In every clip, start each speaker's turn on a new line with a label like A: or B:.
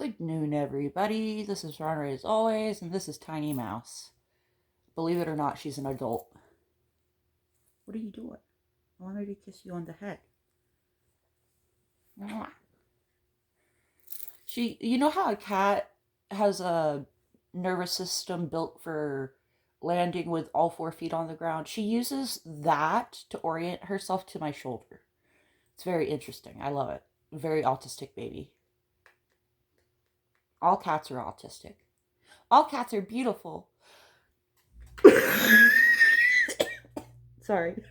A: Good noon, everybody. This is Runner as always, and this is Tiny Mouse. Believe it or not, she's an adult. What are you doing? I wanted to kiss you on the head. You know how a cat has a nervous system built for landing with all 4 feet on the ground? She uses that to orient herself to my shoulder. It's very interesting. I love it. Very autistic baby. All cats are autistic. All cats are beautiful. Sorry.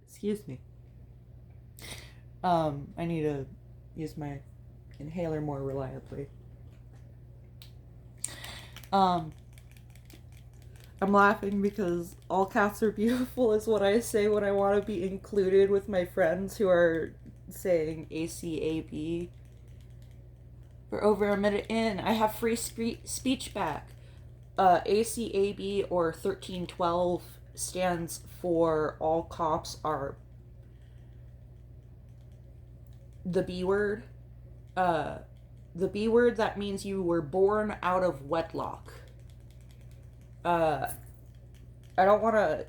A: Excuse me. I need to use my inhaler more reliably. I'm laughing because all cats are beautiful is what I say when I want to be included with my friends who are saying ACAB. For over a minute in, I have free speech back. ACAB or 1312 stands for all cops are the B word. The B word, that means you were born out of wedlock. I don't want to.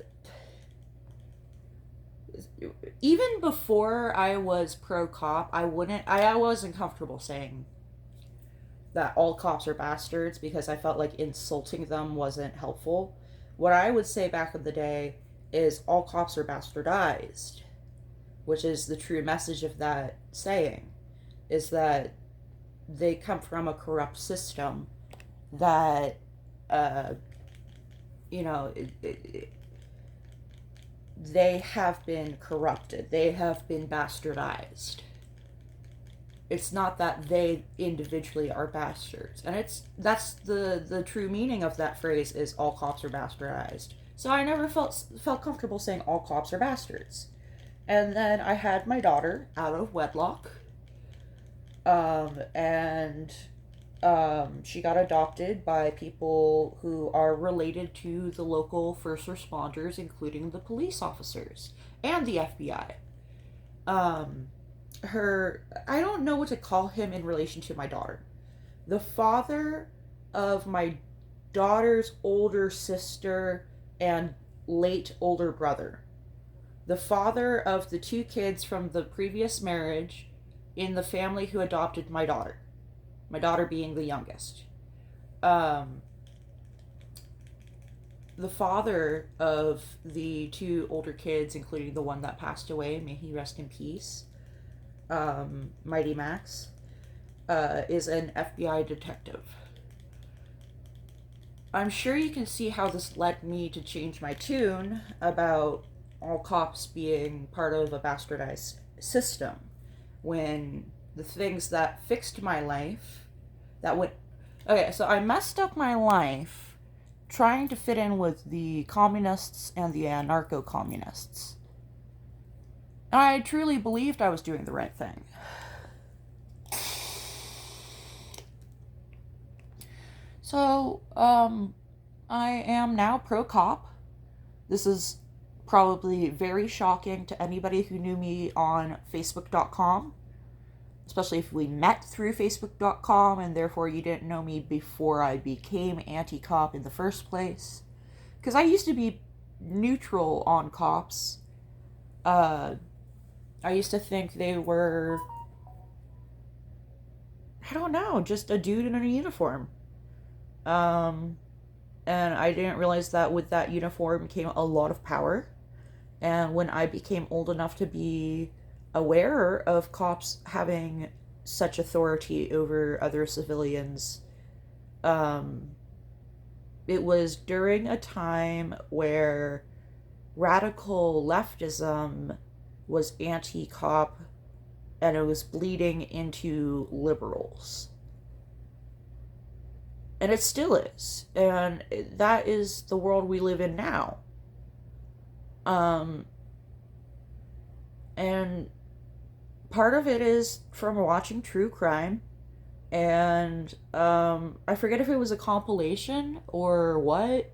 A: Even before I was pro cop, I wasn't comfortable saying that all cops are bastards because I felt like insulting them wasn't helpful. What I would say back in the day is all cops are bastardized, which is the true message of that saying, is that they come from a corrupt system that, they have been corrupted. They have been bastardized. It's not that they individually are bastards. And that's the true meaning of that phrase is all cops are bastardized. So I never felt comfortable saying all cops are bastards. And then I had my daughter out of wedlock. And she got adopted by people who are related to the local first responders, including the police officers and the FBI. I don't know what to call him in relation to my daughter. The father of my daughter's older sister and late older brother. The father of the 2 kids from the previous marriage in the family who adopted my daughter. My daughter being the youngest. The father of the 2 older kids, including the one that passed away, may he rest in peace, Mighty Max, is an FBI detective. I'm sure you can see how this led me to change my tune about all cops being part of a bastardized system, when the things that fixed my life, so I messed up my life trying to fit in with the communists and the anarcho-communists. I truly believed I was doing the right thing. So, I am now pro-cop. This is probably very shocking to anybody who knew me on Facebook.com, especially if we met through Facebook.com and therefore you didn't know me before I became anti-cop in the first place. Because I used to be neutral on cops. I used to think they were, I don't know, just a dude in a uniform. And I didn't realize that with that uniform came a lot of power. And when I became old enough to be aware of cops having such authority over other civilians, it was during a time where radical leftism was anti-cop and it was bleeding into liberals. And it still is. And that is the world we live in now. And part of it is from watching true crime. And I forget if it was a compilation or what,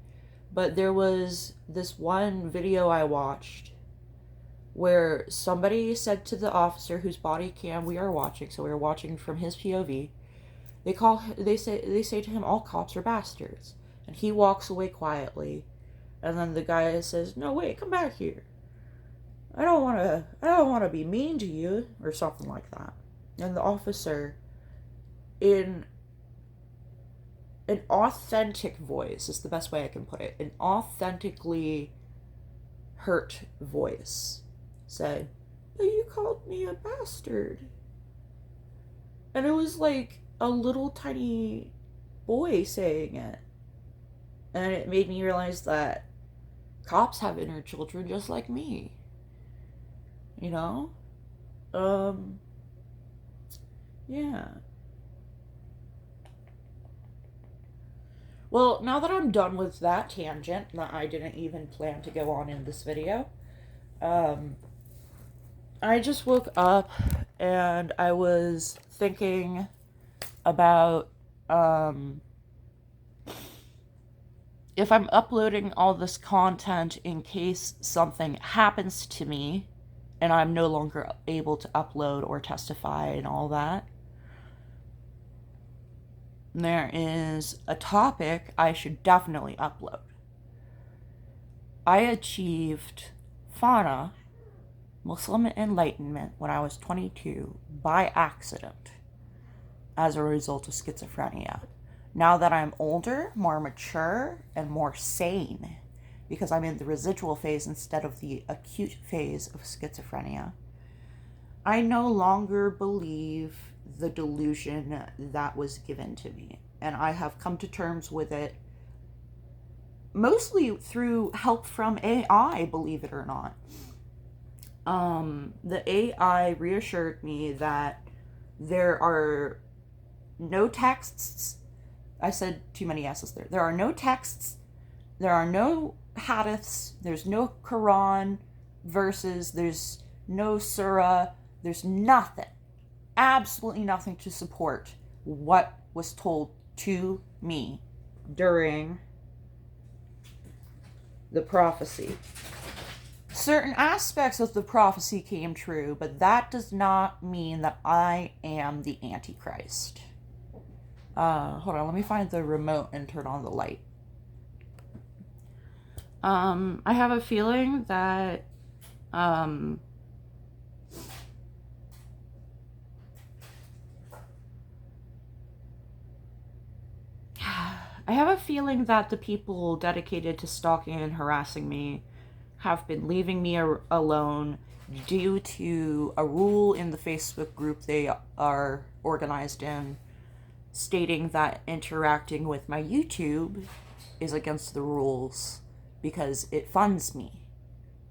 A: But there was this one video I watched where somebody said to the officer whose body cam we are watching, so we are watching from his POV, they say to him, all cops are bastards. And he walks away quietly. And then the guy says, no, wait, come back here. I don't want to be mean to you, or something like that. And the officer, in an authentic voice, is the best way I can put it, an authentically hurt voice, said, but you called me a bastard. And it was like a little tiny boy saying it. And it made me realize that cops have inner children just like me. You know? Yeah. Well, now that I'm done with that tangent that I didn't even plan to go on in this video, I just woke up and I was thinking about, if I'm uploading all this content in case something happens to me and I'm no longer able to upload or testify and all that, there is a topic I should definitely upload. I achieved Fanaa, Muslim enlightenment, when I was 22 by accident as a result of schizophrenia. Now that I'm older, more mature, and more sane, because I'm in the residual phase instead of the acute phase of schizophrenia, I no longer believe the delusion that was given to me. And I have come to terms with it mostly through help from AI, believe it or not. The AI reassured me that there are no texts. I said too many S's there. There are no texts. There are no hadiths. There's no Quran verses. There's no surah. There's nothing. Absolutely nothing to support what was told to me during the prophecy. Certain aspects of the prophecy came true, but that does not mean that I am the Antichrist. Hold on, let me find the remote and turn on the light. I have a feeling that, the people dedicated to stalking and harassing me have been leaving me alone due to a rule in the Facebook group they are organized in, stating that interacting with my YouTube is against the rules because it funds me.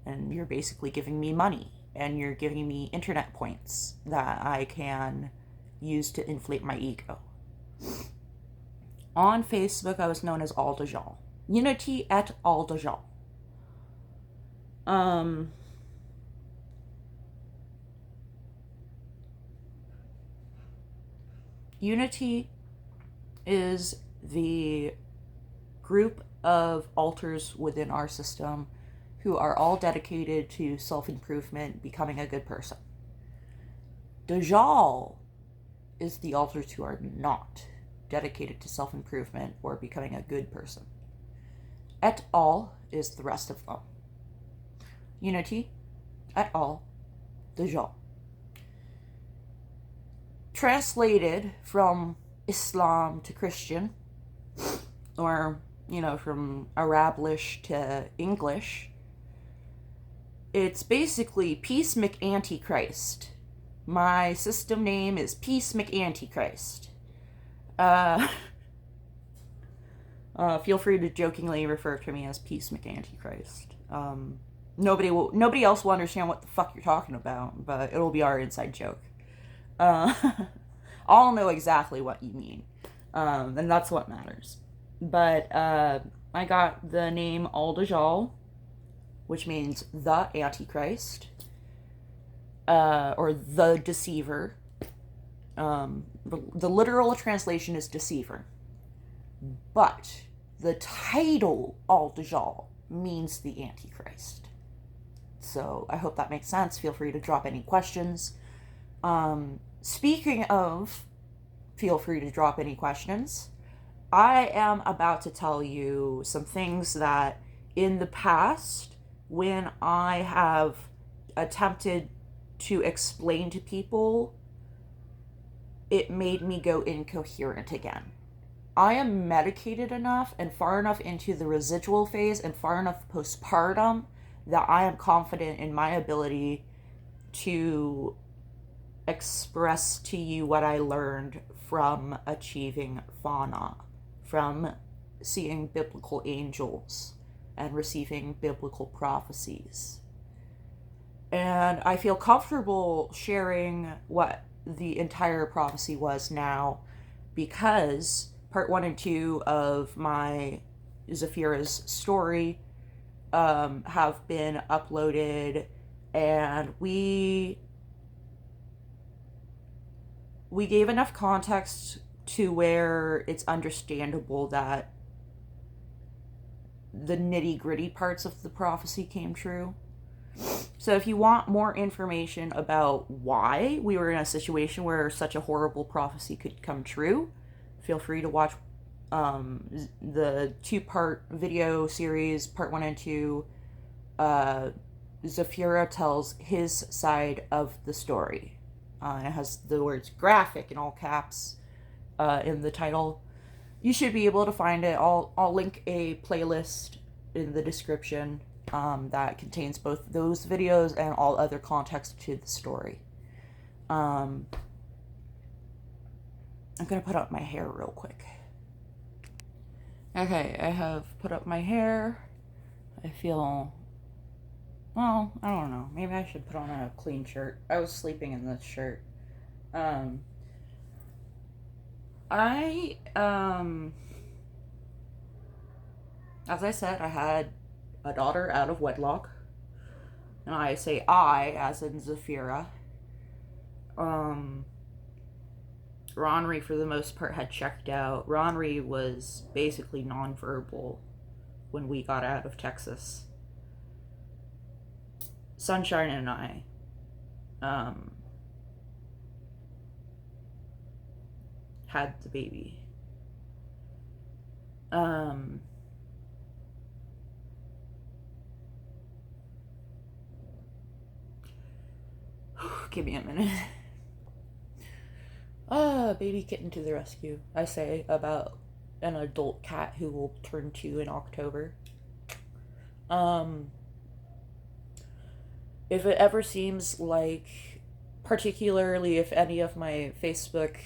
A: And you're basically giving me money. And you're giving me internet points that I can use to inflate my ego. On Facebook, I was known as Al Dajal. Unity et Al Dajal. Unity is the group of alters within our system who are all dedicated to self-improvement, becoming a good person. Dajal is the alters who are not dedicated to self-improvement or becoming a good person. Et al. Is the rest of them. Unity, et al., Dajal. Translated from Islam to Christian, or, from Arablish to English, it's basically Peace McAntichrist. My system name is Peace McAntichrist. Feel free to jokingly refer to me as Peace McAntichrist. Nobody else will understand what the fuck you're talking about, but it'll be our inside joke. I'll know exactly what you mean. And that's what matters. But, I got the name Al Dajal, which means the Antichrist, or the deceiver. The literal translation is deceiver. But the title Al-Dajjal means the Antichrist. So I hope that makes sense. Feel free to drop any questions. Speaking of, feel free to drop any questions. I am about to tell you some things that in the past, when I have attempted to explain to people, it made me go incoherent again. I am medicated enough and far enough into the residual phase and far enough postpartum that I am confident in my ability to express to you what I learned from achieving Fanaa, from seeing biblical angels and receiving biblical prophecies. And I feel comfortable sharing what the entire prophecy was now because part 1 and 2 of my Zafira's story have been uploaded, and we gave enough context to where it's understandable that the nitty-gritty parts of the prophecy came true. So if you want more information about why we were in a situation where such a horrible prophecy could come true, feel free to watch the 2-part video series, part 1 and 2. Zafira tells his side of the story. And it has the words graphic in all caps in the title. You should be able to find it. I'll link a playlist in the description that contains both those videos and all other context to the story. I'm going to put up my hair real quick. Okay, I have put up my hair. I feel... Well, I don't know. Maybe I should put on a clean shirt. I was sleeping in this shirt. As I said, I had a daughter out of wedlock. And I say I, as in Zafira. Ronri, for the most part, had checked out. Ronri was basically nonverbal when we got out of Texas. Sunshine and I had the baby. Give me a minute. Baby kitten to the rescue, I say about an adult cat who will turn 2 in October. If it ever seems like, particularly if any of my Facebook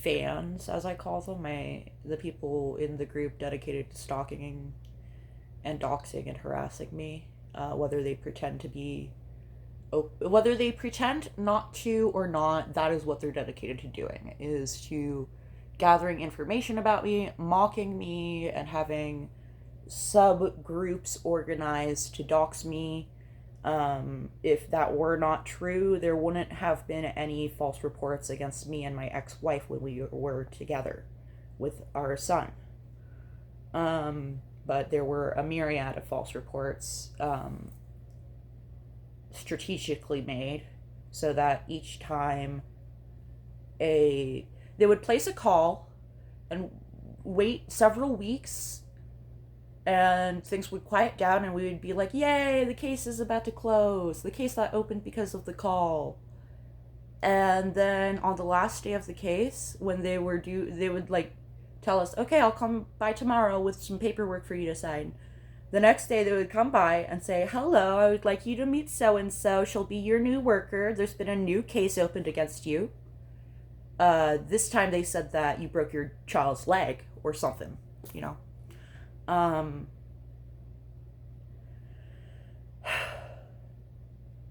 A: fans, as I call them, the people in the group dedicated to stalking and doxing and harassing me, whether they pretend not to or not, that is what they're dedicated to doing, is to gathering information about me, mocking me, and having subgroups organized to dox me. If that were not true, there wouldn't have been any false reports against me and my ex-wife when we were together with our son. But there were a myriad of false reports, strategically made so that each time they would place a call and wait several weeks and things would quiet down and we would be like, yay, the case is about to close, the case that opened because of the call. And then on the last day of the case, when they would like tell us, okay, I'll come by tomorrow with some paperwork for you to sign. The next day they would come by and say, hello, I would like you to meet so-and-so. She'll be your new worker. There's been a new case opened against you. This time they said that you broke your child's leg or something, you know.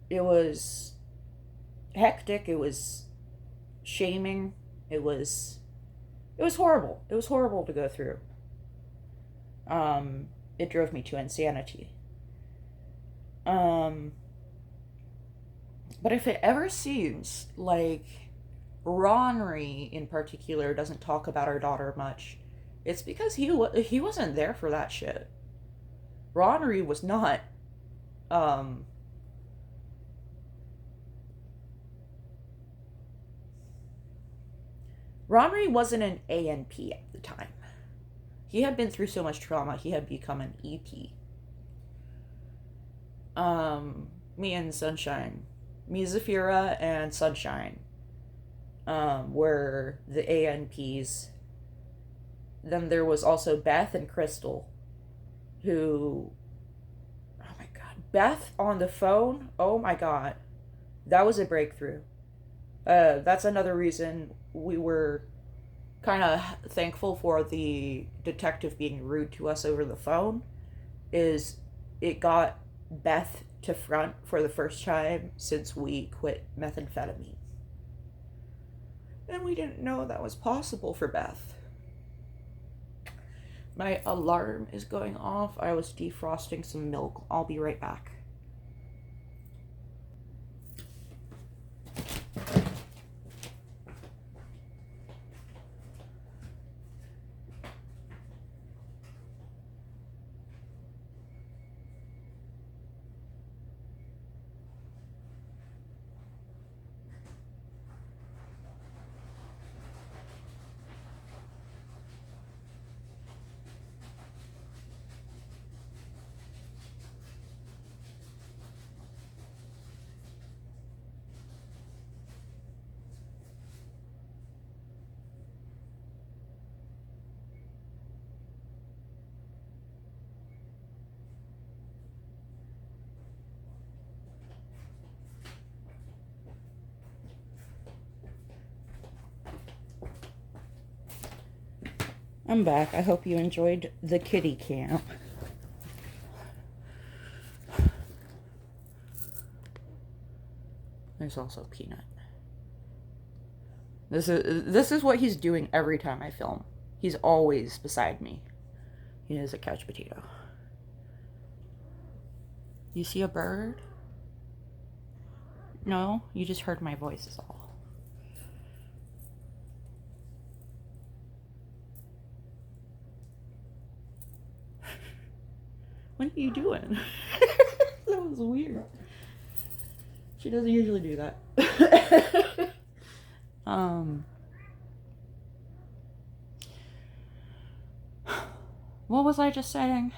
A: It was hectic. It was shaming. It was horrible. It was horrible to go through. It drove me to insanity. But if it ever seems like Ronri in particular doesn't talk about our daughter much, It's because he wasn't there for that shit. Ronnery was not. Um, Ronnery wasn't an ANP at the time. He had been through so much trauma, he had become an EP. Me and Sunshine. Me, Zafira, and Sunshine were the ANPs. Then there was also Beth and Crystal, who. Oh my god. Beth on the phone? Oh my god. That was a breakthrough. That's another reason we were kind of thankful for the detective being rude to us over the phone, is it got Beth to front for the first time since we quit methamphetamine. And we didn't know that was possible for Beth. My alarm is going off. I was defrosting some milk. I'll be right back. I'm back. I hope you enjoyed the kitty camp. There's also Peanut. This is what he's doing every time I film. He's always beside me. He is a couch potato. You see a bird? No, you just heard my voice is all. What are you doing? That was weird. She doesn't usually do that. What was I just saying?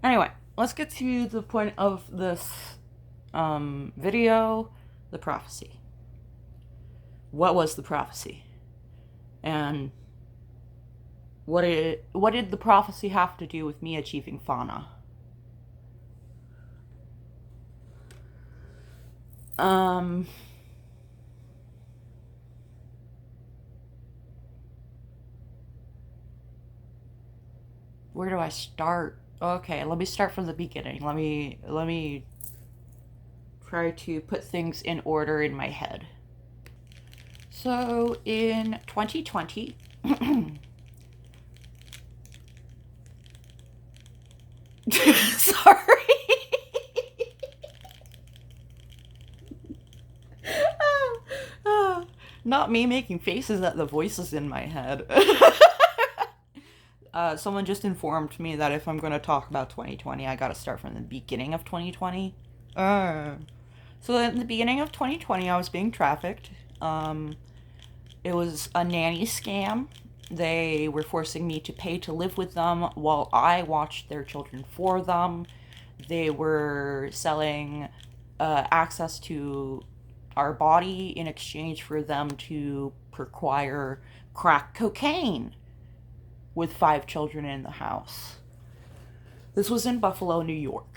A: Anyway, let's get to the point of this video, the prophecy. What was the prophecy? And what did the prophecy have to do with me achieving Fanaa? Where do I start? Okay, let me start from the beginning. Let me try to put things in order in my head. So in 2020, sorry. Not me making faces at the voices in my head. Someone just informed me that if I'm going to talk about 2020, I got to start from the beginning of 2020. So in the beginning of 2020, I was being trafficked. It was a nanny scam. They were forcing me to pay to live with them while I watched their children for them. They were selling access to our body in exchange for them to acquire crack cocaine with 5 children in the house. This was in Buffalo, New York.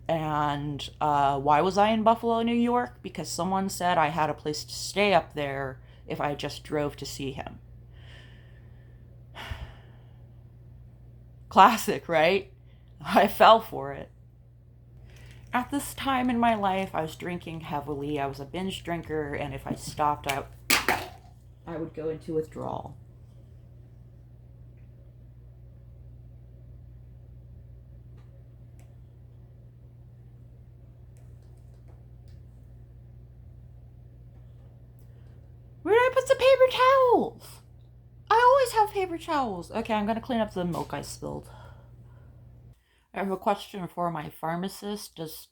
A: And why was I in Buffalo, New York? Because someone said I had a place to stay up there if I just drove to see him. Classic, right? I fell for it. At this time in my life, I was drinking heavily. I was a binge drinker, and if I stopped, I would go into withdrawal. Where did I put of paper towels. I always have paper towels. Okay, I'm gonna clean up the milk I spilled. I have a question for my pharmacist. Does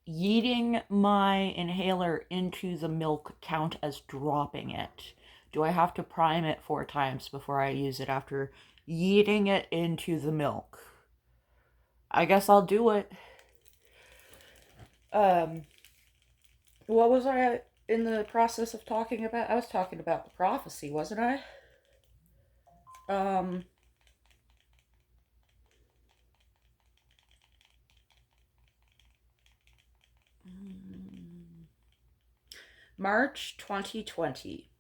A: yeeting my inhaler into the milk count as dropping it? Do I have to prime it 4 times before I use it after yeeting it into the milk? I guess I'll do it. Um, what was I in the process of talking about? I was talking about the prophecy, wasn't I? Um, March 2020.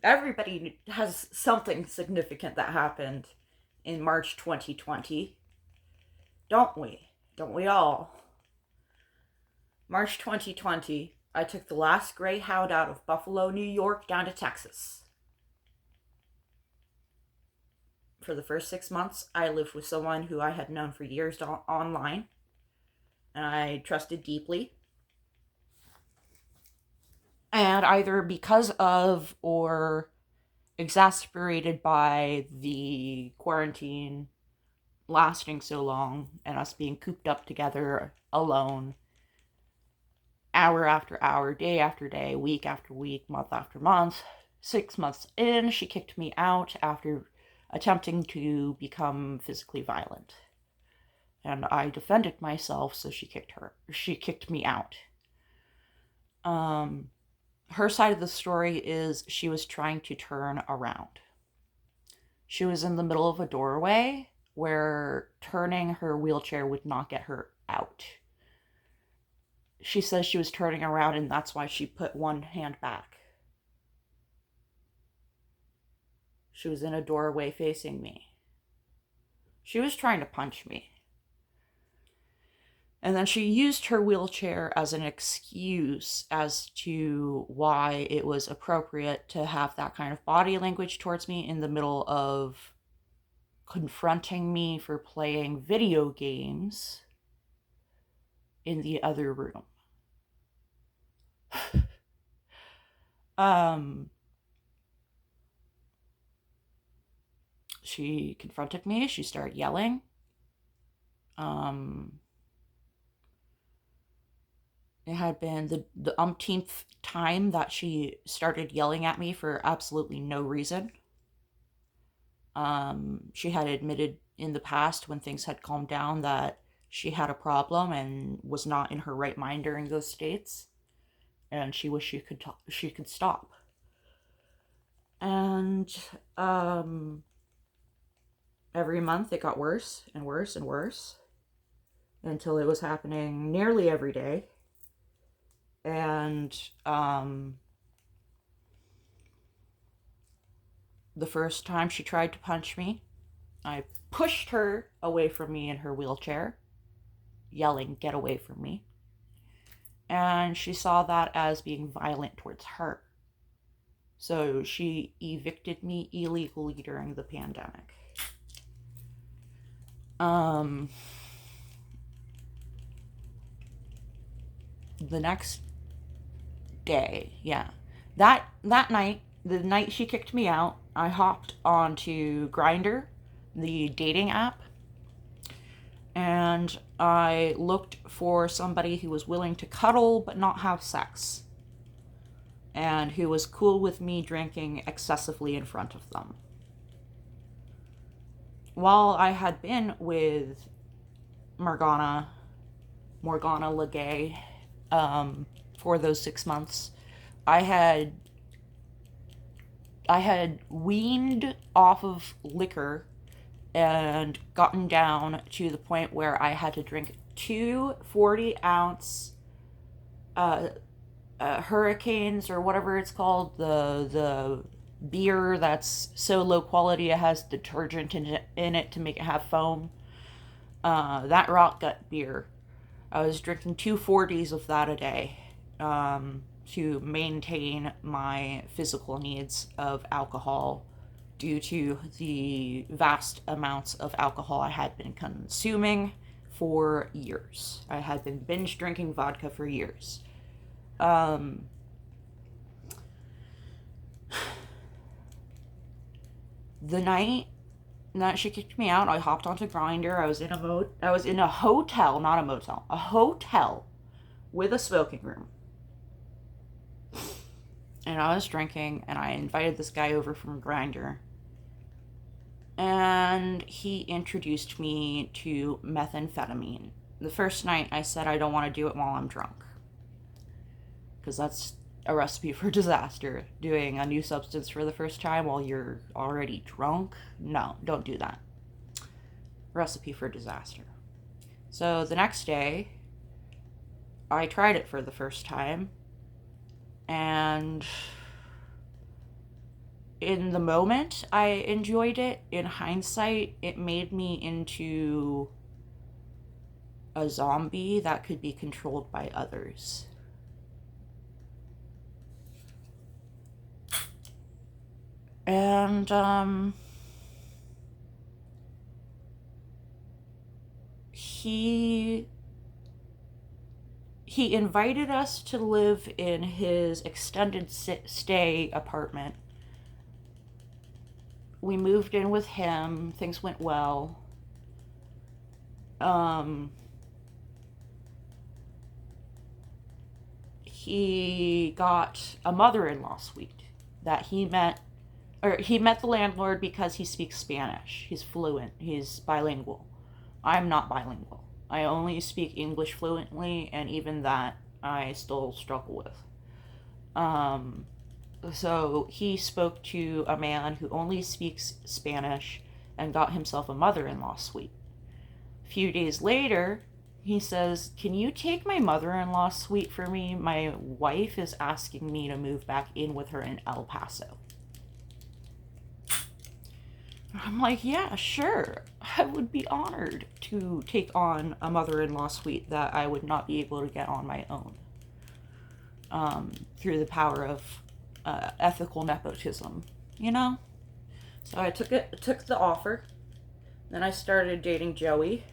A: Everybody has something significant that happened in March 2020. Don't we? Don't we all? March 2020, I took the last Greyhound out of Buffalo, New York, down to Texas. For the first 6 months, I lived with someone who I had known for years online, and I trusted deeply. And either because of or exasperated by the quarantine lasting so long and us being cooped up together alone, hour after hour, day after day, week after week, month after month. 6 months in, she kicked me out after attempting to become physically violent. And I defended myself, so she kicked me out. Her side of the story is she was trying to turn around. She was in the middle of a doorway where turning her wheelchair would not get her out. She says she was turning around and that's why she put one hand back. She was in a doorway facing me. She was trying to punch me. And then she used her wheelchair as an excuse as to why it was appropriate to have that kind of body language towards me in the middle of confronting me for playing video games in the other room. She confronted me. She started yelling. It had been the umpteenth time that she started yelling at me for absolutely no reason. She had admitted in the past when things had calmed down that she had a problem and was not in her right mind during those states, and she wished she could stop. And every month it got worse and worse and worse until it was happening nearly every day. And the first time she tried to punch me, I pushed her away from me in her wheelchair, yelling, "Get away from me." And she saw that as being violent towards her. So she evicted me illegally during the pandemic. The next day, yeah. That night, the night she kicked me out, I hopped onto Grindr, the dating app, and I looked for somebody who was willing to cuddle but not have sex, and who was cool with me drinking excessively in front of them. While I had been with Morgana Legay, for those 6 months, I had weaned off of liquor and gotten down to the point where I had to drink 2 40-ounce Hurricanes or whatever it's called, the beer that's so low quality it has detergent in it to make it have foam. That rock gut beer. I was drinking 2 40s of that a day to maintain my physical needs of alcohol due to the vast amounts of alcohol I had been consuming for years. I had been binge drinking vodka for years. The night that she kicked me out, I hopped onto Grindr. I was in a hotel, not a motel, a hotel with a smoking room. And I was drinking, and I invited this guy over from Grindr. And he introduced me to methamphetamine. The first night I said I don't want to do it while I'm drunk, because that's a recipe for disaster. Doing a new substance for the first time while you're already drunk? No, don't do that. Recipe for disaster. So the next day, I tried it for the first time, and in the moment, I enjoyed it. In hindsight, it made me into a zombie that could be controlled by others. And, he invited us to live in his extended stay apartment. We moved in with him. Things went well. He got a mother-in-law suite that he met the landlord because he speaks Spanish. He's fluent. He's bilingual. I'm not bilingual. I only speak English fluently, and even that I still struggle with. So he spoke to a man who only speaks Spanish and got himself a mother-in-law suite. A few days later, he says, "Can you take my mother-in-law suite for me? My wife is asking me to move back in with her in El Paso." I'm like, yeah, sure. I would be honored to take on a mother-in-law suite that I would not be able to get on my own. Through the power of ethical nepotism, you know? So I took the offer. Then I started dating Joey.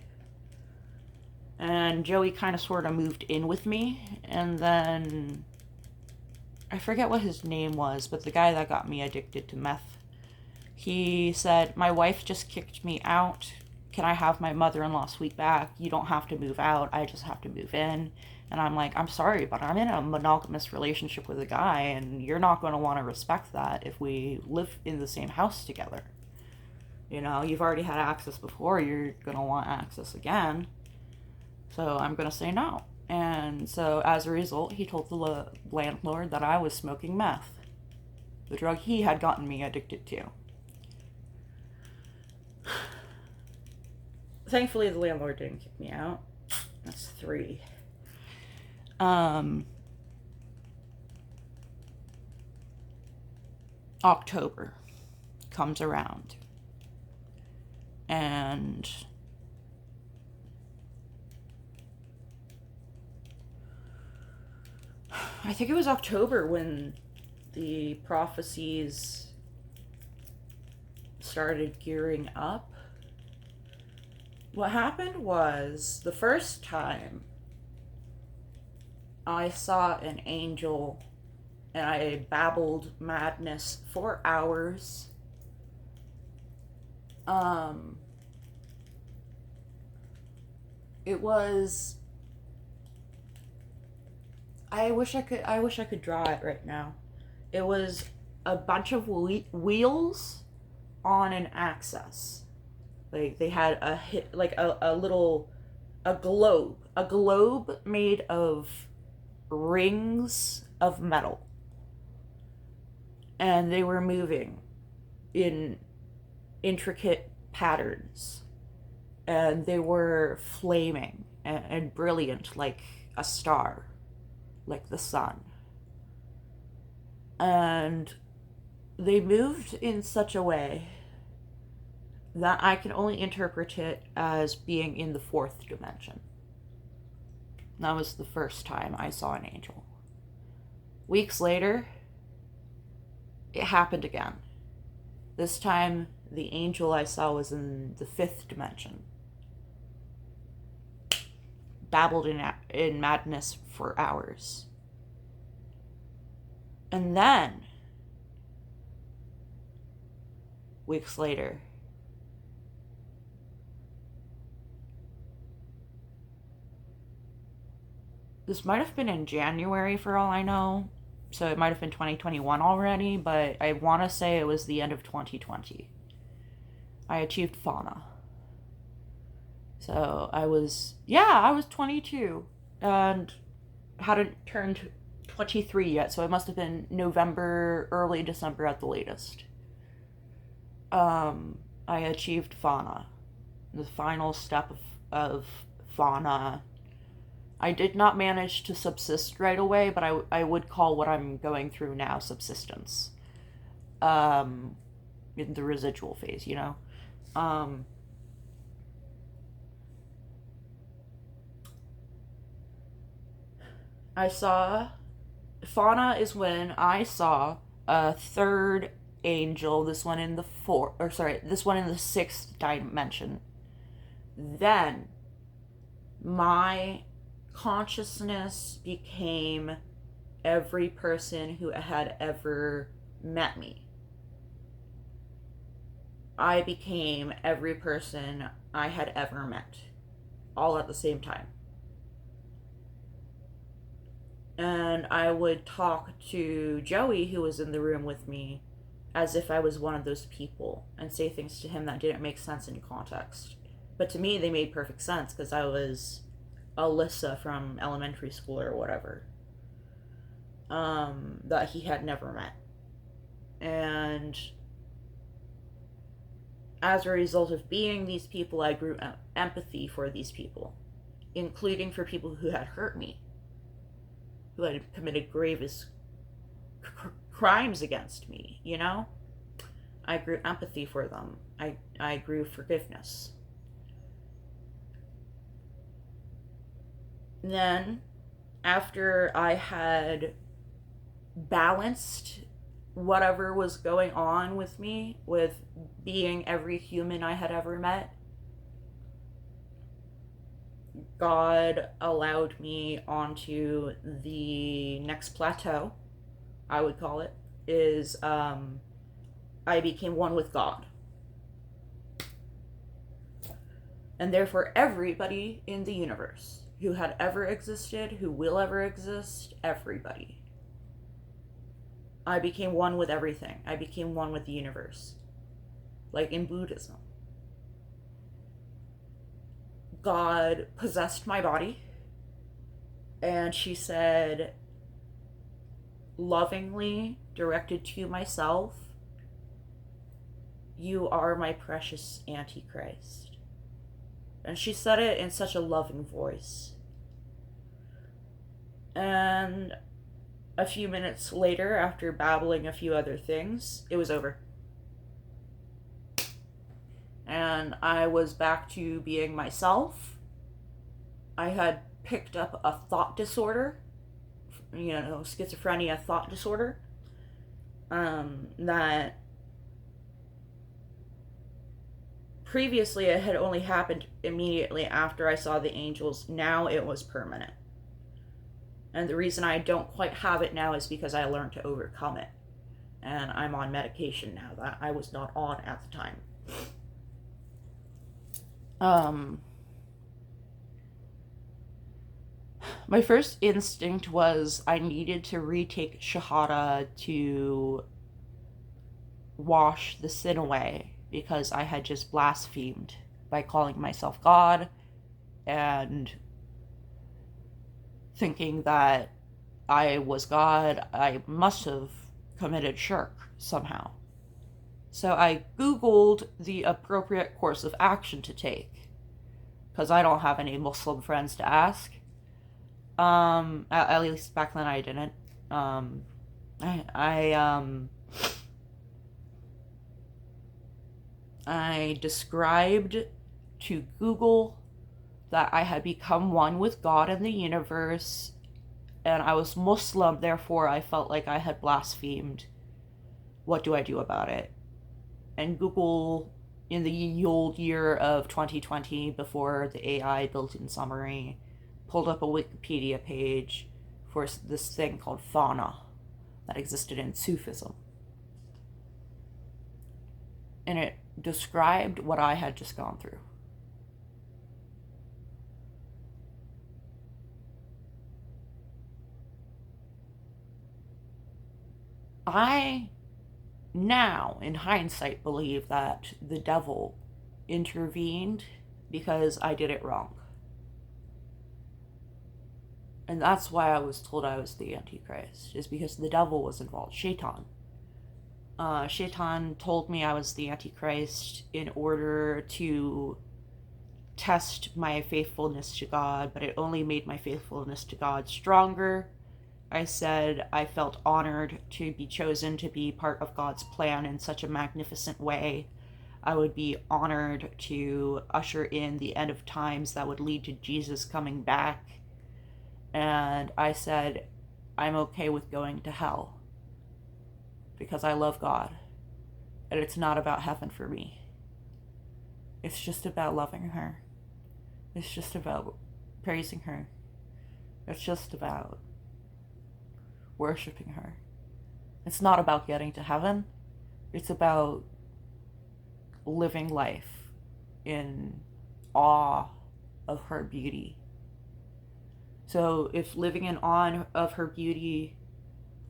A: And Joey kind of sort of moved in with me. And then I forget what his name was, but the guy that got me addicted to meth, he said, "My wife just kicked me out. Can I have my mother-in-law suite back? You don't have to move out. I just have to move in." And I'm like, "I'm sorry, but I'm in a monogamous relationship with a guy, and you're not going to want to respect that if we live in the same house together. You know, you've already had access before. You're going to want access again. So I'm going to say no." And so as a result, he told the landlord that I was smoking meth, the drug he had gotten me addicted to. Thankfully, the landlord didn't kick me out. That's 3. October comes around. And I think it was October when the prophecies started gearing up. What happened was, the first time I saw an angel and I babbled madness for hours. It was, I wish I could draw it right now. It was a bunch of wheels on an axis. Like they had a globe made of rings of metal, and they were moving in intricate patterns, and they were flaming and brilliant like a star, like the sun. And they moved in such a way that I can only interpret it as being in the 4th dimension. That was the first time I saw an angel. Weeks later, it happened again. This time, the angel I saw was in the 5th dimension. Babbled in madness for hours. And then, weeks later. This might have been in January for all I know, so it might have been 2021 already, but I want to say it was the end of 2020. I achieved Fanaa. So I was 22 and hadn't turned 23 yet, so it must have been November, early December at the latest. I achieved Fanaa, the final step of Fanaa. I did not manage to subsist right away, but I would call what I'm going through now subsistence. In the residual phase, you know? Fanaa is when I saw a third angel, this one in the sixth dimension. Then my consciousness became every person who had ever met me. I became every person I had ever met, all at the same time. And I would talk to Joey, who was in the room with me, as if I was one of those people, and say things to him that didn't make sense in context. But to me, they made perfect sense because I was Alyssa from elementary school or whatever, that he had never met. And as a result of being these people, I grew empathy for these people, including for people who had hurt me, who had committed gravest crimes against me, you know? I grew empathy for them. I grew forgiveness. Then, after I had balanced whatever was going on with me, with being every human I had ever met, God allowed me onto the next plateau, I would call it, is I became one with God. And therefore everybody in the universe who had ever existed, who will ever exist, everybody. I became one with everything. I became one with the universe. Like in Buddhism. God possessed my body, and she said, lovingly directed to myself, "You are my precious Antichrist." And she said it in such a loving voice. And a few minutes later, after babbling a few other things, it was over. And I was back to being myself. I had picked up a thought disorder, schizophrenia thought disorder, that previously it had only happened immediately after I saw the angels. Now it was permanent. And the reason I don't quite have it now is because I learned to overcome it. And I'm on medication now that I was not on at the time. My first instinct was I needed to retake Shahada to wash the sin away, because I had just blasphemed by calling myself God and thinking that I was God. I must have committed shirk somehow. So I Googled the appropriate course of action to take, because I don't have any Muslim friends to ask. At least back then I didn't. I described to Google that I had become one with God and the universe, and I was Muslim, therefore I felt like I had blasphemed. What do I do about it? And Google, in the old year of 2020, before the AI built-in summary, pulled up a Wikipedia page for this thing called Fanaa that existed in Sufism. and it described what I had just gone through. I now, in hindsight, believe that the devil intervened because I did it wrong. And that's why I was told I was the Antichrist, is because the devil was involved, Shaytan. Shaytan told me I was the Antichrist in order to test my faithfulness to God, but it only made my faithfulness to God stronger. I said I felt honored to be chosen to be part of God's plan in such a magnificent way. I would be honored to usher in the end of times that would lead to Jesus coming back. And I said, I'm okay with going to hell because I love God. And it's not about heaven for me. It's just about loving her. It's just about praising her. It's just about worshiping her. It's not about getting to heaven. It's about living life in awe of her beauty. So if living in awe of her beauty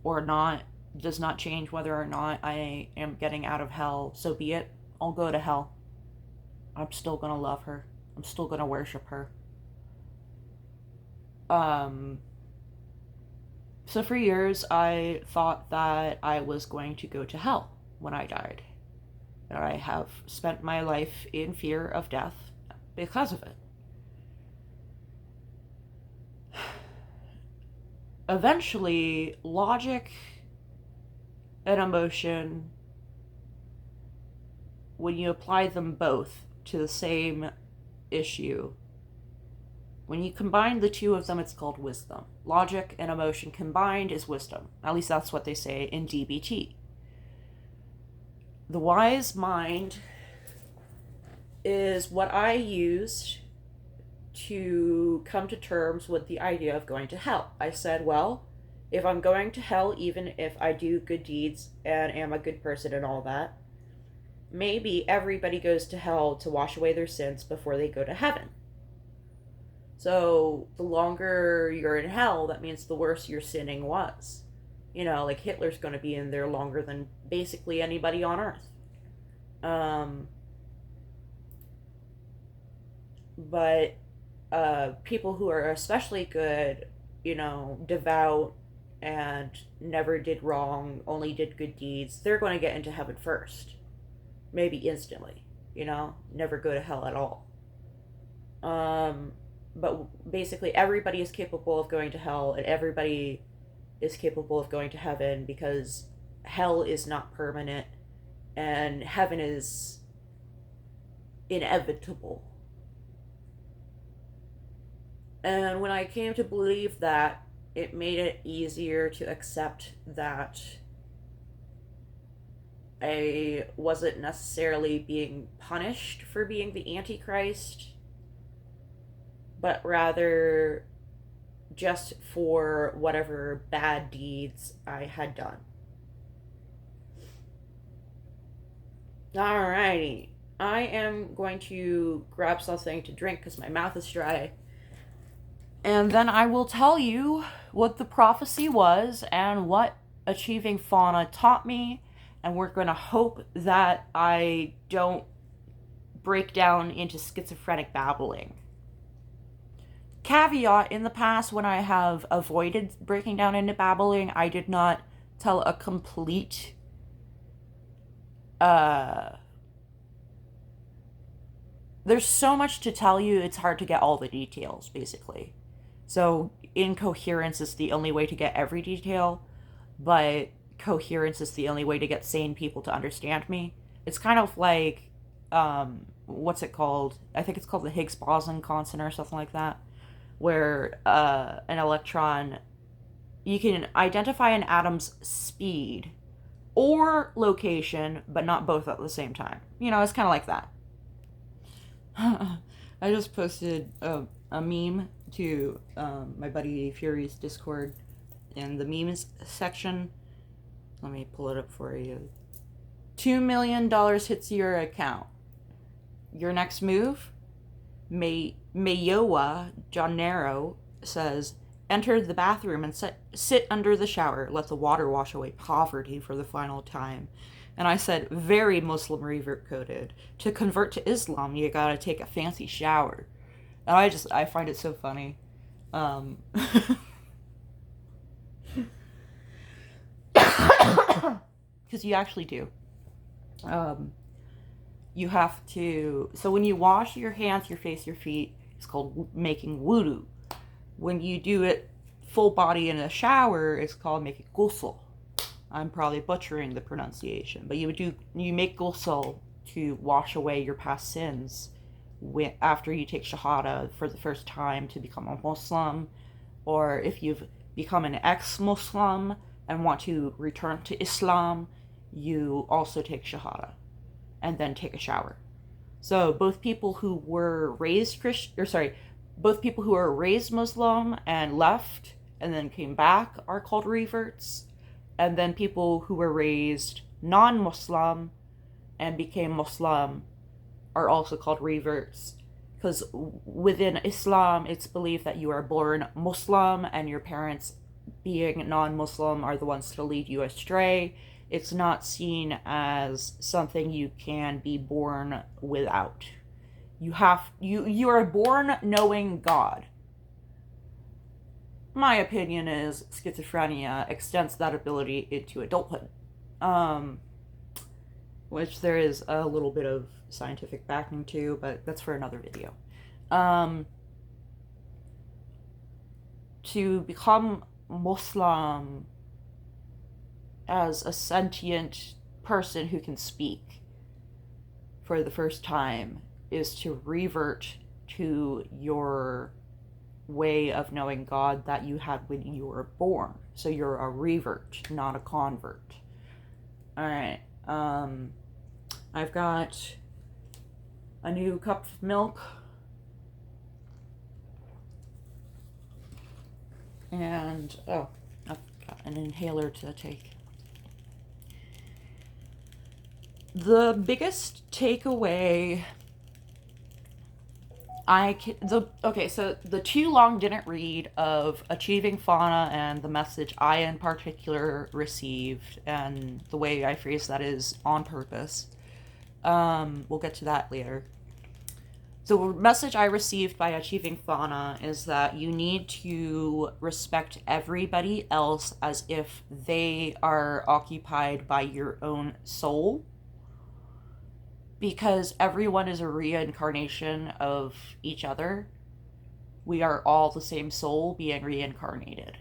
A: or not does not change whether or not I am getting out of hell, so be it. I'll go to hell. I'm still gonna love her. I'm still gonna worship her. So for years I thought that I was going to go to hell when I died. And I have spent my life in fear of death because of it. Eventually, logic and emotion, when you apply them both to the same issue, when you combine the two of them, it's called wisdom. Logic and emotion combined is wisdom. At least that's what they say in DBT. The wise mind is what I used to come to terms with the idea of going to hell. I said, well, if I'm going to hell, even if I do good deeds and am a good person and all that, maybe everybody goes to hell to wash away their sins before they go to heaven. So the longer you're in hell, that means the worse your sinning was. You know, like Hitler's going to be in there longer than basically anybody on earth. But people who are especially good, you know, devout and never did wrong, only did good deeds, they're going to get into heaven first. Maybe instantly, you know, never go to hell at all. But basically everybody is capable of going to hell and everybody is capable of going to heaven because hell is not permanent and heaven is inevitable. And when I came to believe that, it made it easier to accept that I wasn't necessarily being punished for being the Antichrist, but rather just for whatever bad deeds I had done. Alrighty, I am going to grab something to drink because my mouth is dry. And then I will tell you what the prophecy was and what achieving Fanaa taught me. And we're going to hope that I don't break down into schizophrenic babbling. Caveat, in the past when I have avoided breaking down into babbling, I did not tell a complete there's so much to tell you, it's hard to get all the details, basically. So incoherence is the only way to get every detail, but coherence is the only way to get sane people to understand me. It's kind of like, what's it called? I think it's called the Higgs boson constant or something like that, where an electron, you can identify an atom's speed or location, but not both at the same time. You know, it's kind of like that. I just posted a meme to my buddy Fury's Discord in the memes section. Let me pull it up for you. $2 million hits your account. Your next move? Mayowa Janeiro says, enter the bathroom and sit under the shower. Let the water wash away poverty for the final time. And I said, very Muslim revert coded. To convert to Islam, you gotta take a fancy shower. And I find it so funny. Because you actually do. You have to, so when you wash your hands, your face, your feet, it's called making wudu. When you do it full body in a shower, it's called making ghusl. I'm probably butchering the pronunciation, but you make ghusl to wash away your past sins after you take shahada for the first time to become a Muslim, or if you've become an ex-Muslim and want to return to Islam, you also take shahada and then take a shower. So both people who were raised both people who are raised Muslim and left and then came back are called reverts. And then people who were raised non-Muslim and became Muslim are also called reverts. Because within Islam, it's believed that you are born Muslim and your parents, being non-Muslim, are the ones to lead you astray. It's not seen as something you can be born without. You are born knowing God. My opinion is schizophrenia extends that ability into adulthood. Which there is a little bit of scientific backing to, but that's for another video. To become Muslim as a sentient person who can speak for the first time is to revert to your way of knowing God that you had when you were born. So you're a revert, not a convert. Alright, I've got a new cup of milk. And, I've got an inhaler to take. The biggest takeaway so the too long didn't read of Achieving Fanaa and the message I in particular received, and the way I phrase that is on purpose. We'll get to that later. The message I received by Achieving Fanaa is that you need to respect everybody else as if they are occupied by your own soul. Because everyone is a reincarnation of each other. We are all the same soul being reincarnated.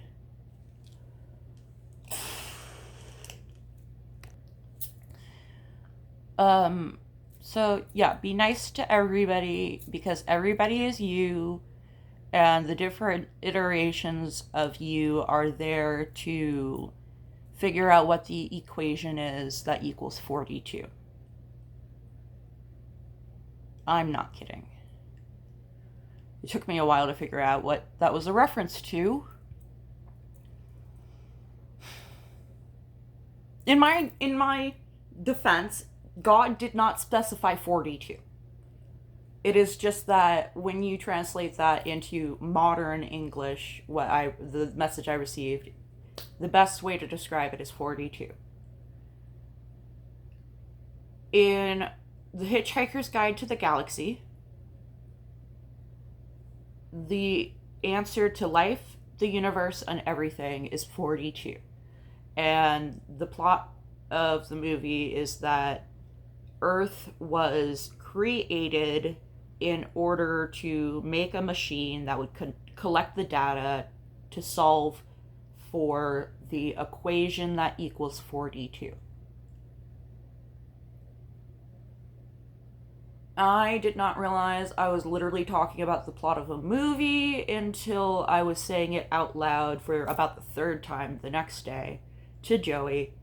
A: So yeah, be nice to everybody because everybody is you, and the different iterations of you are there to figure out what the equation is that equals 42. I'm not kidding. It took me a while to figure out what that was a reference to. In my defense, God did not specify 42. It is just that when you translate that into modern English, the message I received, the best way to describe it is 42. In The Hitchhiker's Guide to the Galaxy, the answer to life, the universe, and everything is 42. And the plot of the movie is that Earth was created in order to make a machine that would collect the data to solve for the equation that equals 42. I did not realize I was literally talking about the plot of a movie until I was saying it out loud for about the third time the next day to Joey.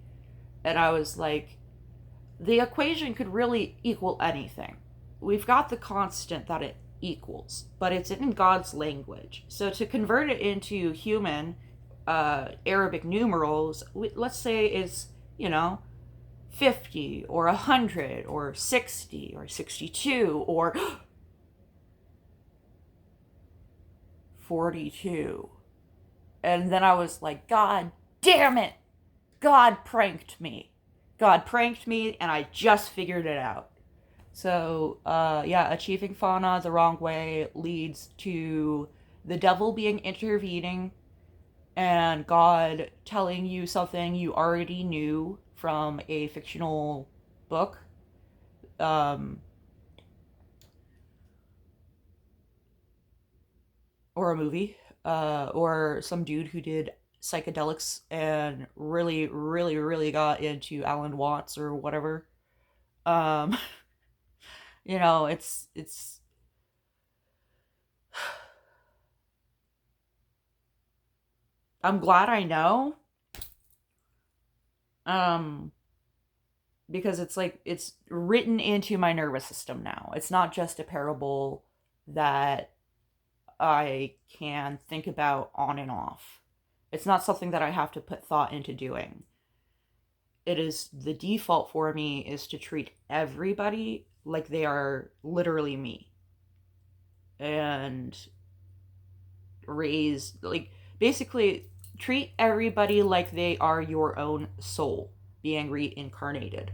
A: And I was like, the equation could really equal anything. We've got the constant that it equals, but it's in God's language. So to convert it into human Arabic numerals, let's say it's, 50 or 100 or 60 or 62 or 42. And then I was like, God damn it! God pranked me. God pranked me, and I just figured it out. So, yeah, achieving Fanaa the wrong way leads to the devil being intervening and God telling you something you already knew from a fictional book. Um, or a movie, or some dude who did psychedelics and really, really, really got into Alan Watts or whatever. Um, it's. I'm glad I know. Um, because it's like it's written into my nervous system now. It's not just a parable that I can think about on and off. It's not something that I have to put thought into doing. It is the default for me is to treat everybody like they are literally me and raise like basically treat everybody like they are your own soul being reincarnated,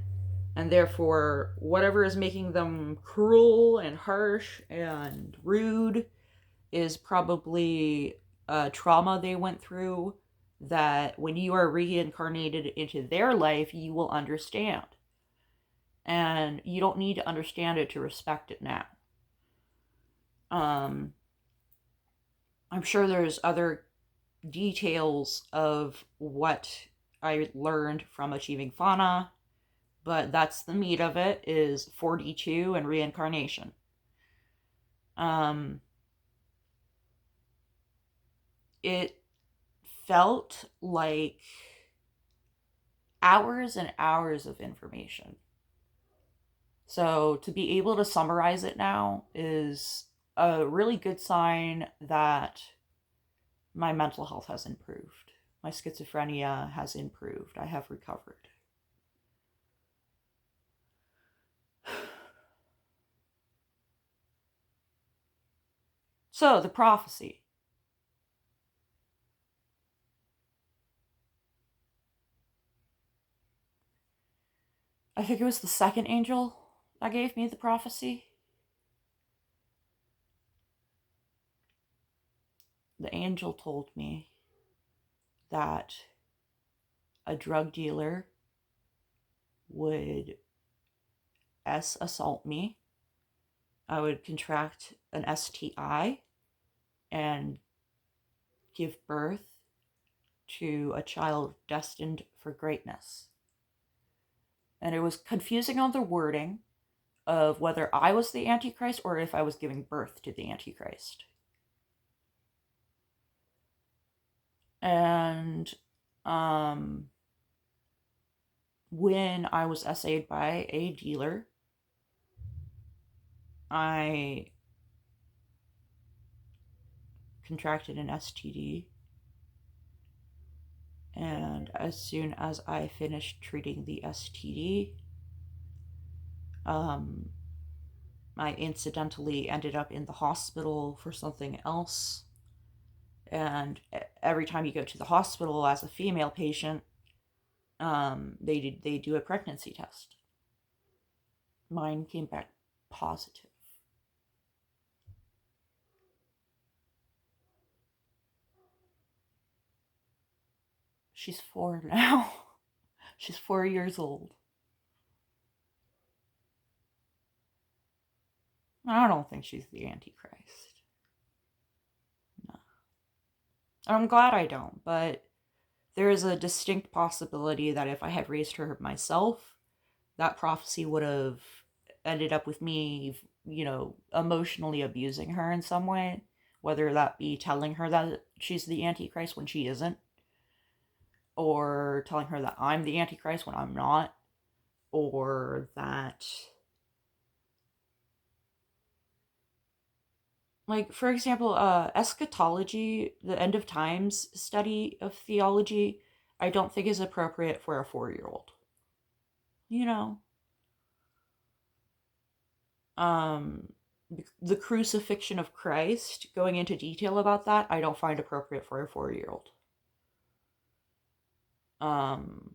A: and therefore whatever is making them cruel and harsh and rude is probably a trauma they went through that when you are reincarnated into their life you will understand, and you don't need to understand it to respect it now. um I'm sure there's other details of what I learned from achieving Fanaa, but that's the meat of it is 42 and reincarnation. um it felt like hours and hours of information. So to be able to summarize it now is a really good sign that my mental health has improved. My schizophrenia has improved. I have recovered. So, the prophecy. I think it was the second angel that gave me the prophecy. The angel told me that a drug dealer would assault me. I would contract an STI and give birth to a child destined for greatness. And it was confusing on the wording of whether I was the Antichrist or if I was giving birth to the Antichrist. And when I was essayed by a dealer, I contracted an STD. And as soon as I finished treating the STD, I incidentally ended up in the hospital for something else. And every time you go to the hospital as a female patient, they do a pregnancy test. Mine came back positive. She's 4 now. She's 4 years old. I don't think she's the Antichrist. No. I'm glad I don't, but there is a distinct possibility that if I had raised her myself, that prophecy would have ended up with me, emotionally abusing her in some way, whether that be telling her that she's the Antichrist when she isn't, or telling her that I'm the Antichrist when I'm not, or that, like, for example, eschatology, the end of times study of theology, I don't think is appropriate for a 4-year-old. you know, um, the crucifixion of Christ, going into detail about that, I don't find appropriate for a 4-year-old. Um,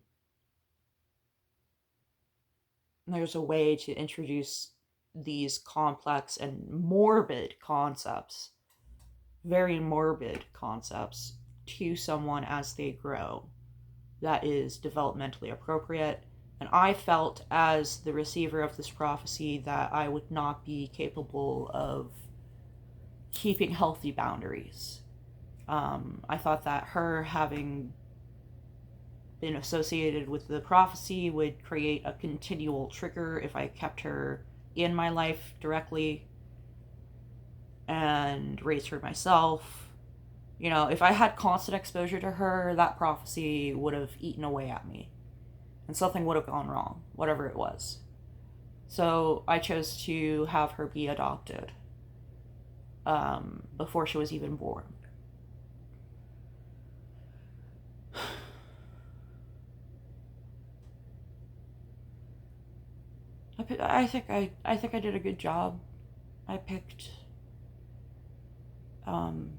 A: there's a way to introduce these complex and morbid concepts, very morbid concepts, to someone as they grow that is developmentally appropriate. And I felt, as the receiver of this prophecy, that I would not be capable of keeping healthy boundaries. I thought that her having been associated with the prophecy would create a continual trigger if I kept her in my life directly and raised her myself. You know, if I had constant exposure to her, that prophecy would have eaten away at me and something would have gone wrong, whatever it was. So I chose to have her be adopted before she was even born. I think I did a good job. I picked um,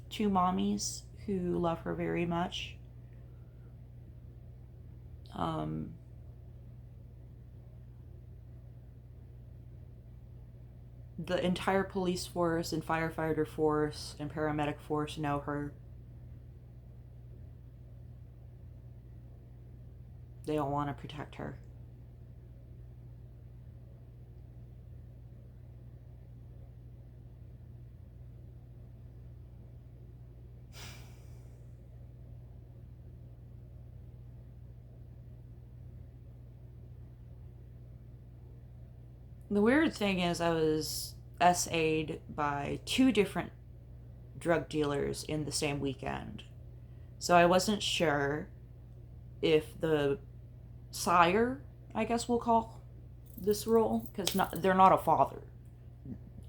A: 2 mommies who love her very much. Um, the entire police force and firefighter force and paramedic force know her. They all want to protect her. The weird thing is, I was SA'd by 2 different drug dealers in the same weekend. So I wasn't sure if the sire, I guess we'll call this role, because they're not a father.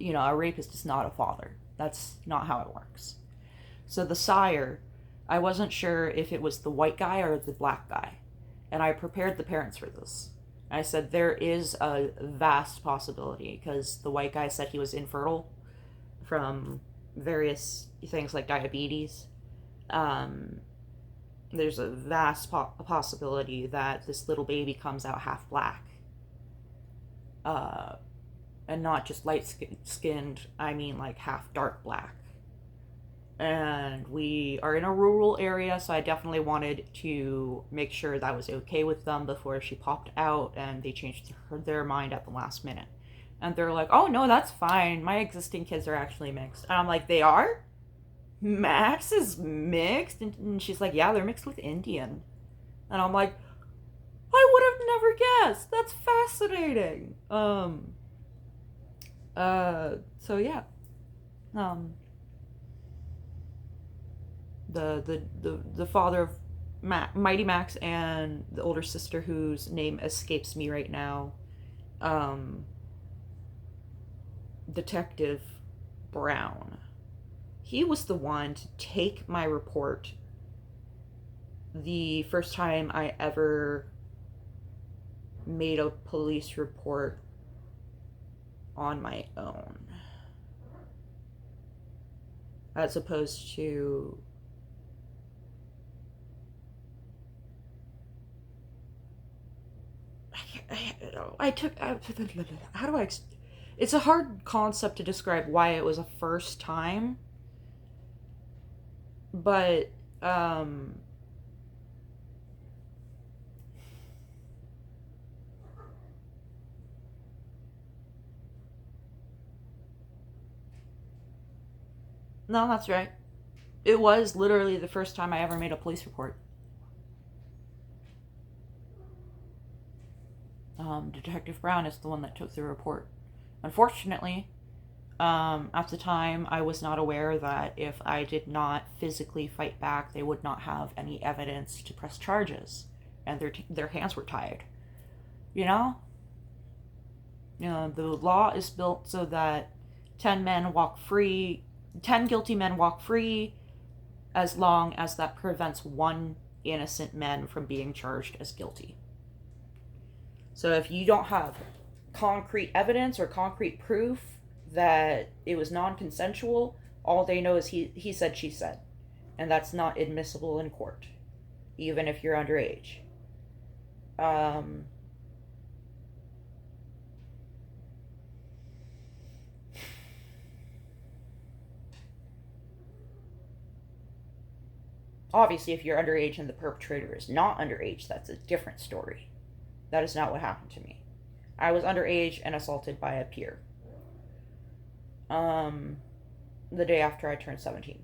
A: You know, a rapist is not a father. That's not how it works. So the sire, I wasn't sure if it was the white guy or the black guy. And I prepared the parents for this. I said there is a vast possibility, because the white guy said he was infertile from various things like diabetes. Um, there's a vast possibility that this little baby comes out half black. Uh, and not just light skinned, I mean like half dark black. And we are in a rural area, so I definitely wanted to make sure that was okay with them before she popped out and they changed their mind at the last minute. And they're like, oh no, that's fine. My existing kids are actually mixed. And I'm like, they are? Max is mixed? And she's like, yeah, they're mixed with Indian. And I'm like, I would have never guessed. That's fascinating. So yeah. Um, the father of Mighty Max and the older sister whose name escapes me right now, um, Detective Brown. He was the one to take my report the first time I ever made a police report on my own, as opposed to I took how do I it's a hard concept to describe why it was a first time, but no, that's right. It was literally the first time I ever made a police report. Detective Brown is the one that took the report. Unfortunately, at the time, I was not aware that if I did not physically fight back, they would not have any evidence to press charges, and their hands were tied. You know, the law is built so that 10 men walk free, 10 guilty men walk free, as long as that prevents one innocent man from being charged as guilty. So if you don't have concrete evidence or concrete proof that it was non-consensual, all they know is he said, she said. And that's not admissible in court, even if you're underage. Um, Obviously, if you're underage and the perpetrator is not underage, that's a different story. That is not what happened to me. I was underage and assaulted by a peer. Um, the day after I turned 17.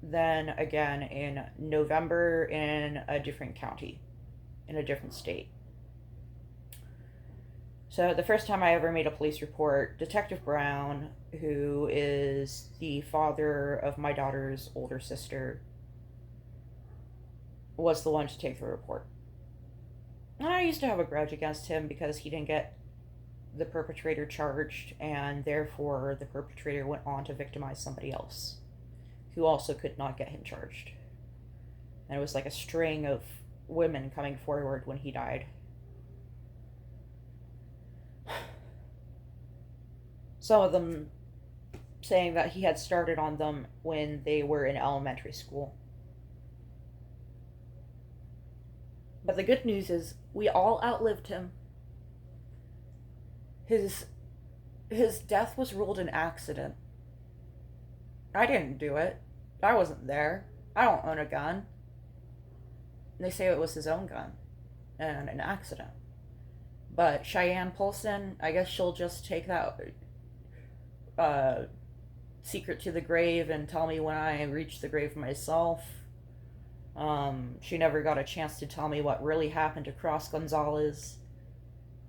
A: Then again in November in a different county, in a different state. So the first time I ever made a police report, Detective Brown, who is the father of my daughter's older sister, was the one to take the report. And I used to have a grudge against him because he didn't get the perpetrator charged, and therefore the perpetrator went on to victimize somebody else who also could not get him charged. And it was like a string of women coming forward when he died. Some of them saying that he had started on them when they were in elementary school. But the good news is we all outlived him. His death was ruled an accident. I didn't do it. I wasn't there. I don't own a gun. They say it was his own gun and an accident. But Cheyenne Paulson, I guess she'll just take that secret to the grave and tell me when I reach the grave myself. She never got a chance to tell me what really happened to Cross Gonzalez.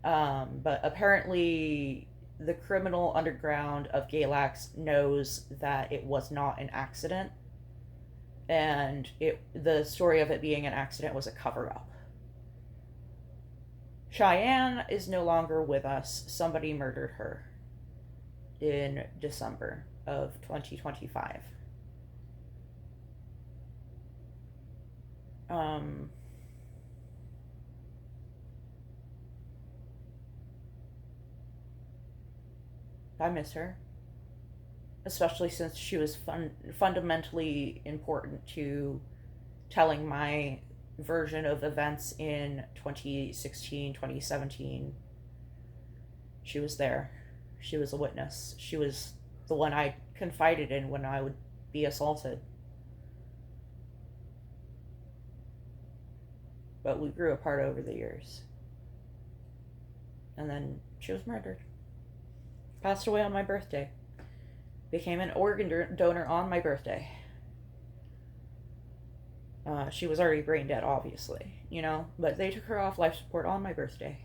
A: But apparently the criminal underground of Galax knows that it was not an accident, and the story of it being an accident was a cover-up. Cheyenne is no longer with us. Somebody murdered her in December of 2025. I miss her, especially since she was fundamentally important to telling my version of events in 2016, 2017. She was there. She was a witness. She was the one I confided in when I would be assaulted. But we grew apart over the years. And then she was murdered. Passed away on my birthday. Became an organ donor on my birthday. She was already brain dead, obviously, but they took her off life support on my birthday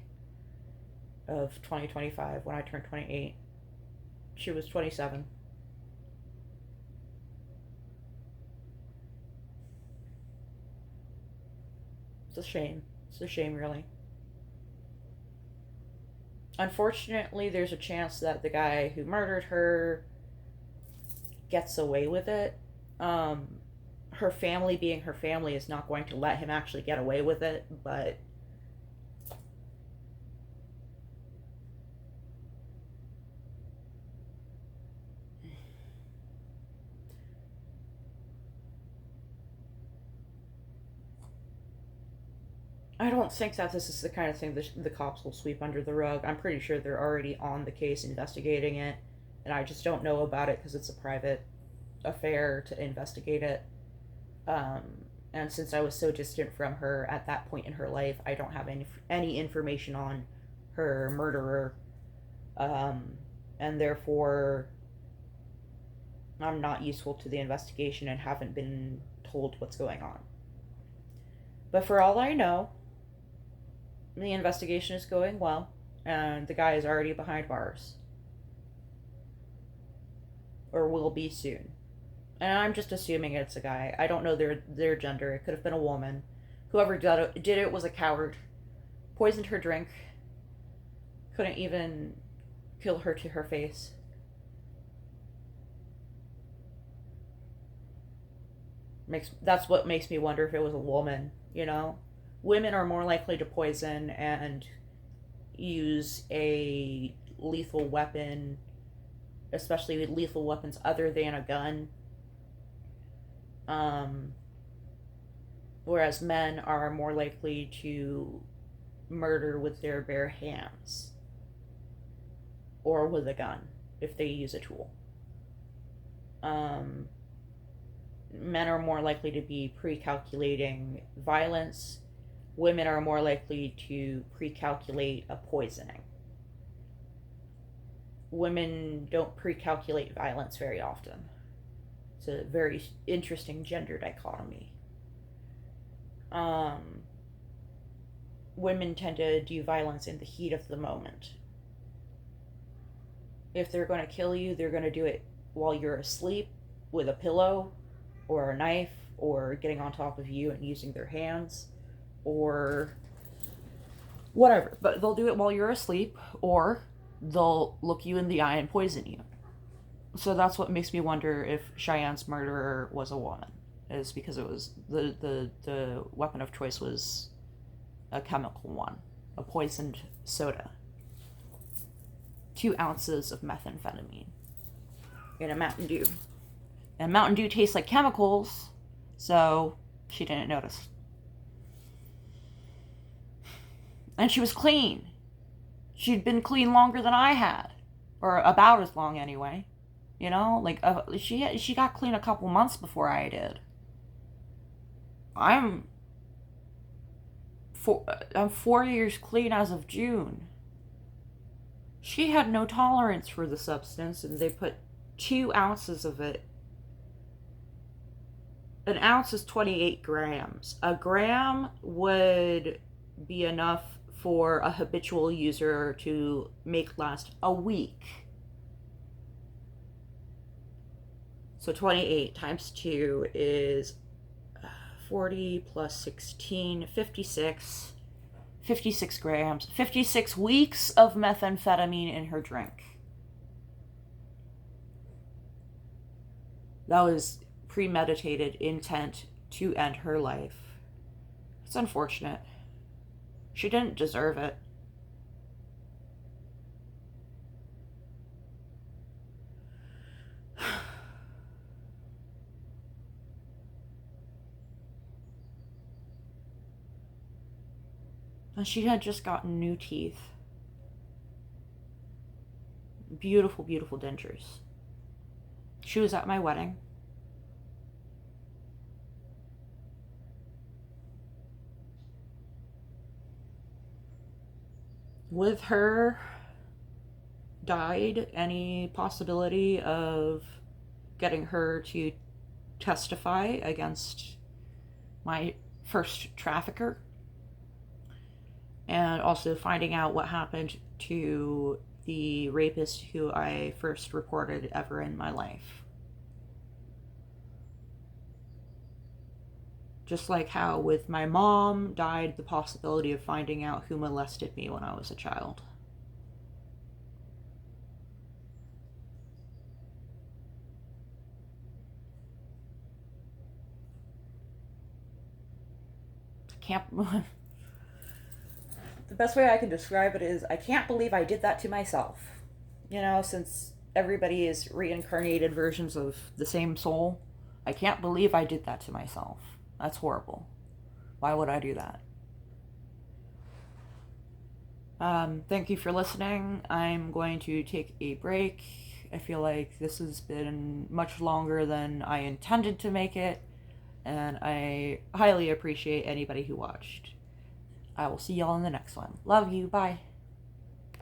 A: of 2025 when I turned 28. She was 27. It's a shame. It's a shame, really. Unfortunately, there's a chance that the guy who murdered her gets away with it. Her family, being her family, is not going to let him actually get away with it, but I don't think that this is the kind of thing the cops will sweep under the rug. I'm pretty sure they're already on the case investigating it, and I just don't know about it because it's a private affair to investigate it. And since I was so distant from her at that point in her life, I don't have any information on her murderer, and therefore I'm not useful to the investigation and haven't been told what's going on. But for all I know, the investigation is going well, and the guy is already behind bars. Or will be soon. And I'm just assuming it's a guy. I don't know their gender. It could have been a woman. Whoever did it was a coward. Poisoned her drink. Couldn't even kill her to her face. That's what makes me wonder if it was a woman, women are more likely to poison and use a lethal weapon, especially lethal weapons other than a gun. Um, Whereas men are more likely to murder with their bare hands or with a gun if they use a tool. Um, Men are more likely to be pre-calculating violence. Women are more likely to pre-calculate a poisoning. Women don't pre-calculate violence very often. It's a very interesting gender dichotomy. Um, Women tend to do violence in the heat of the moment. If they're going to kill you, they're going to do it while you're asleep with a pillow or a knife or getting on top of you and using their hands or whatever. But they'll do it while you're asleep, or they'll look you in the eye and poison you. So that's what makes me wonder if Cheyenne's murderer was a woman, is because it was the weapon of choice was a chemical one, a poisoned soda. 2 ounces of methamphetamine in a Mountain Dew. And Mountain Dew tastes like chemicals, so she didn't notice. And she was clean. She'd been clean longer than I had, or about as long anyway. You know, like she got clean a couple months before I did. I'm 4 years clean as of June. She had no tolerance for the substance, and they put 2 ounces of it. An ounce is 28 grams. A gram would be enough for a habitual user to make last a week. So 28 times 2 is 40 plus 16, 56. 56 grams. 56 weeks of methamphetamine in her drink. That was premeditated intent to end her life. It's unfortunate. She didn't deserve it. And she had just gotten new teeth. Beautiful, beautiful dentures. She was at my wedding. With her died any possibility of getting her to testify against my first trafficker, and also finding out what happened to the rapist who I first reported ever in my life. Just like how with my mom died the possibility of finding out who molested me when I was a child. The best way I can describe it is I can't believe I did that to myself. You know, since everybody is reincarnated versions of the same soul, I can't believe I did that to myself. That's horrible. Why would I do that? Thank you for listening. I'm going to take a break. I feel like this has been much longer than I intended to make it, and I highly appreciate anybody who watched. I will see y'all in the next one. Love you. Bye.